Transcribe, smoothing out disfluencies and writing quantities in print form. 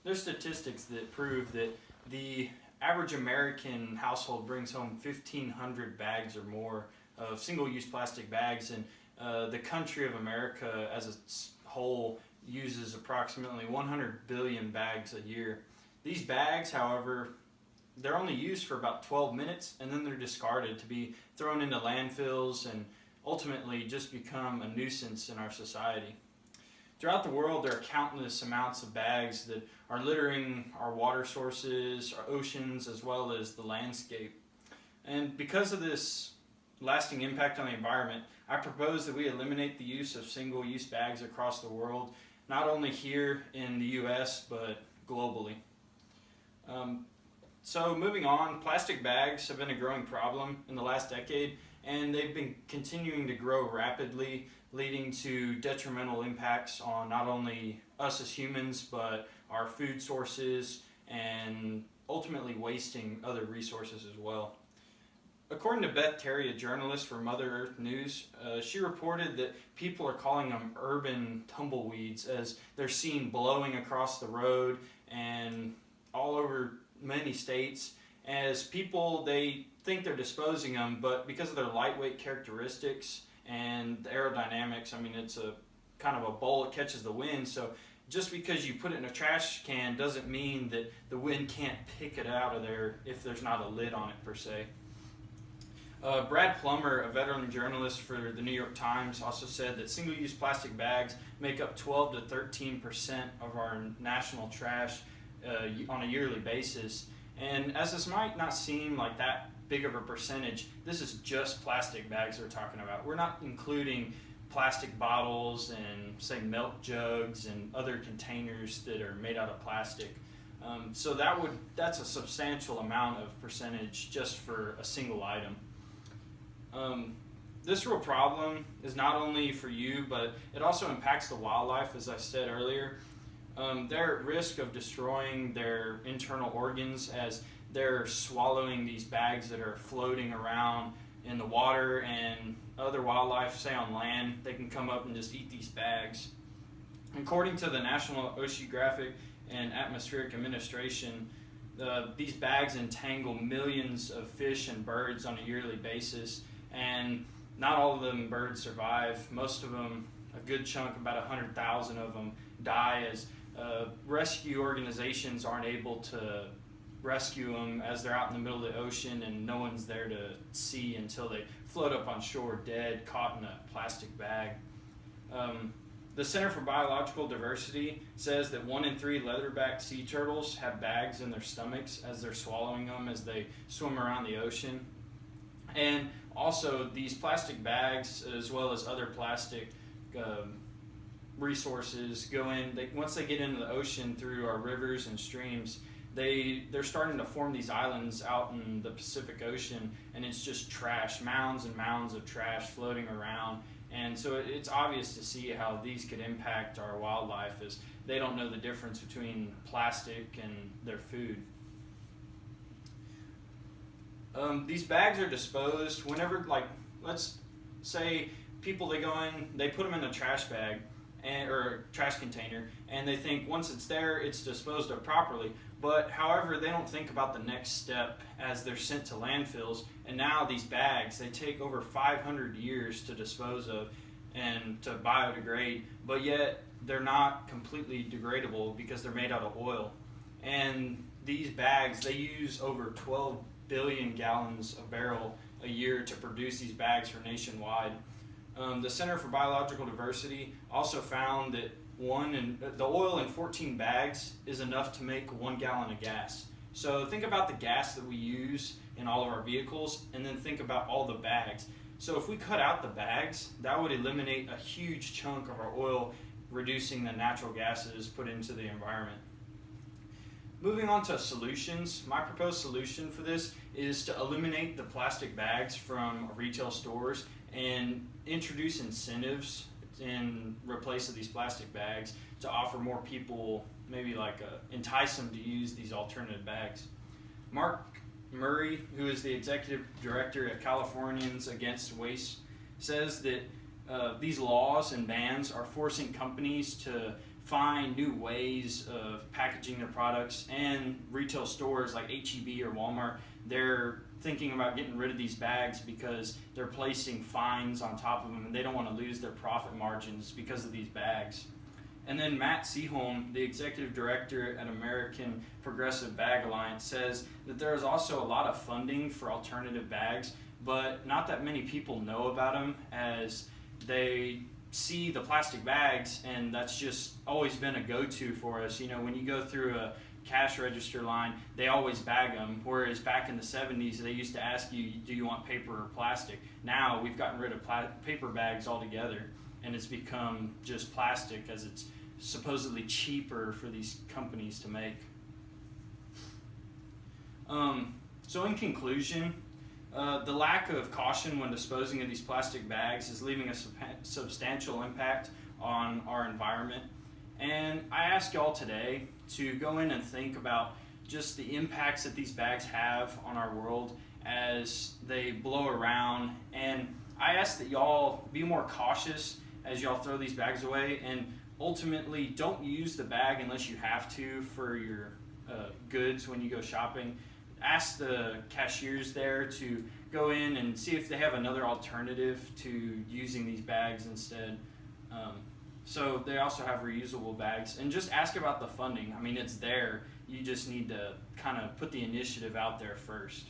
There's statistics that prove that the average American household brings home 1,500 bags or more of single-use plastic bags, and the country of America as a whole uses approximately 100 billion bags a year. These bags, however, they're only used for about 12 minutes and then they're discarded to be thrown into landfills and ultimately just become a nuisance in our society. Throughout the world, there are countless amounts of bags that are littering our water sources, our oceans, as well as the landscape. And because of this lasting impact on the environment, I propose that we eliminate the use of single-use bags across the world, not only here in the US, but globally. So moving on, plastic bags have been a growing problem in the last decade, and they've been continuing to grow rapidly, leading to detrimental impacts on not only us as humans, but our food sources, and ultimately wasting other resources as well. According to Beth Terry, a journalist for Mother Earth News, she reported that people are calling them urban tumbleweeds as they're seen blowing across the road and all over many states. As people, they think they're disposing them, but because of their lightweight characteristics and the aerodynamics, I mean, it's a kind of a bowl that catches the wind, so just because you put it in a trash can doesn't mean that the wind can't pick it out of there if there's not a lid on it per se. Brad Plummer, a veteran journalist for the New York Times, also said that single-use plastic bags make up 12 to 13% of our national trash on a yearly basis. And as this might not seem like that big of a percentage, this is just plastic bags we're talking about. We're not including plastic bottles and, say, milk jugs and other containers that are made out of plastic. So that's a substantial amount of percentage just for a single item. This real problem is not only for you, but it also impacts the wildlife, as I said earlier. They're at risk of destroying their internal organs as they're swallowing these bags that are floating around in the water, and other wildlife, say on land, they can come up and just eat these bags. According to the National Oceanographic and Atmospheric Administration, these bags entangle millions of fish and birds on a yearly basis, and not all of them birds survive. Most of them, a good chunk, about 100,000 of them, die as rescue organizations aren't able to rescue them as they're out in the middle of the ocean and no one's there to see until they float up on shore dead, caught in a plastic bag. The Center for Biological Diversity says that 1 in 3 leatherback sea turtles have bags in their stomachs as they're swallowing them as they swim around the ocean. And also, these plastic bags, as well as other plastic resources, go in. Once they get into the ocean through our rivers and streams, they're starting to form these islands out in the Pacific Ocean, and it's just trash, mounds and mounds of trash floating around. And so it's obvious to see how these could impact our wildlife, as they don't know the difference between plastic and their food. These bags are disposed whenever, like, let's say people, they go in, they put them in a trash bag or trash container, and they think once it's there, it's disposed of properly. But however, they don't think about the next step as they're sent to landfills, and now these bags, they take over 500 years to dispose of and to biodegrade, but yet they're not completely degradable because they're made out of oil. And these bags, they use over 12 billion gallons a barrel a year to produce these bags for nationwide. The Center for Biological Diversity also found that the oil in 14 bags is enough to make 1 gallon of gas. So think about the gas that we use in all of our vehicles, and then think about all the bags. So if we cut out the bags, that would eliminate a huge chunk of our oil, reducing the natural gases put into the environment. Moving on to solutions, my proposed solution for this is to eliminate the plastic bags from retail stores and introduce incentives in replace of these plastic bags to offer more people, maybe entice them to use these alternative bags. Mark Murray, who is the executive director of Californians Against Waste, says that these laws and bans are forcing companies to find new ways of packaging their products, and retail stores like H-E-B or Walmart, they're thinking about getting rid of these bags because they're placing fines on top of them and they don't want to lose their profit margins because of these bags. And then Matt Seaholm, the executive director at American Progressive Bag Alliance, says that there is also a lot of funding for alternative bags, but not that many people know about them, as they see the plastic bags and that's just always been a go-to for us. You know, when you go through a cash register line, they always bag them, whereas back in the 70s they used to ask you, do you want paper or plastic? Now we've gotten rid of paper bags altogether, and it's become just plastic, as it's supposedly cheaper for these companies to make. So in conclusion, the lack of caution when disposing of these plastic bags is leaving a substantial impact on our environment. And I ask y'all today to go in and think about just the impacts that these bags have on our world as they blow around. And I ask that y'all be more cautious as y'all throw these bags away, and ultimately don't use the bag unless you have to for your goods when you go shopping. Ask the cashiers there to go in and see if they have another alternative to using these bags instead. So they also have reusable bags, and just ask about the funding. I mean, it's there. You just need to kind of put the initiative out there first.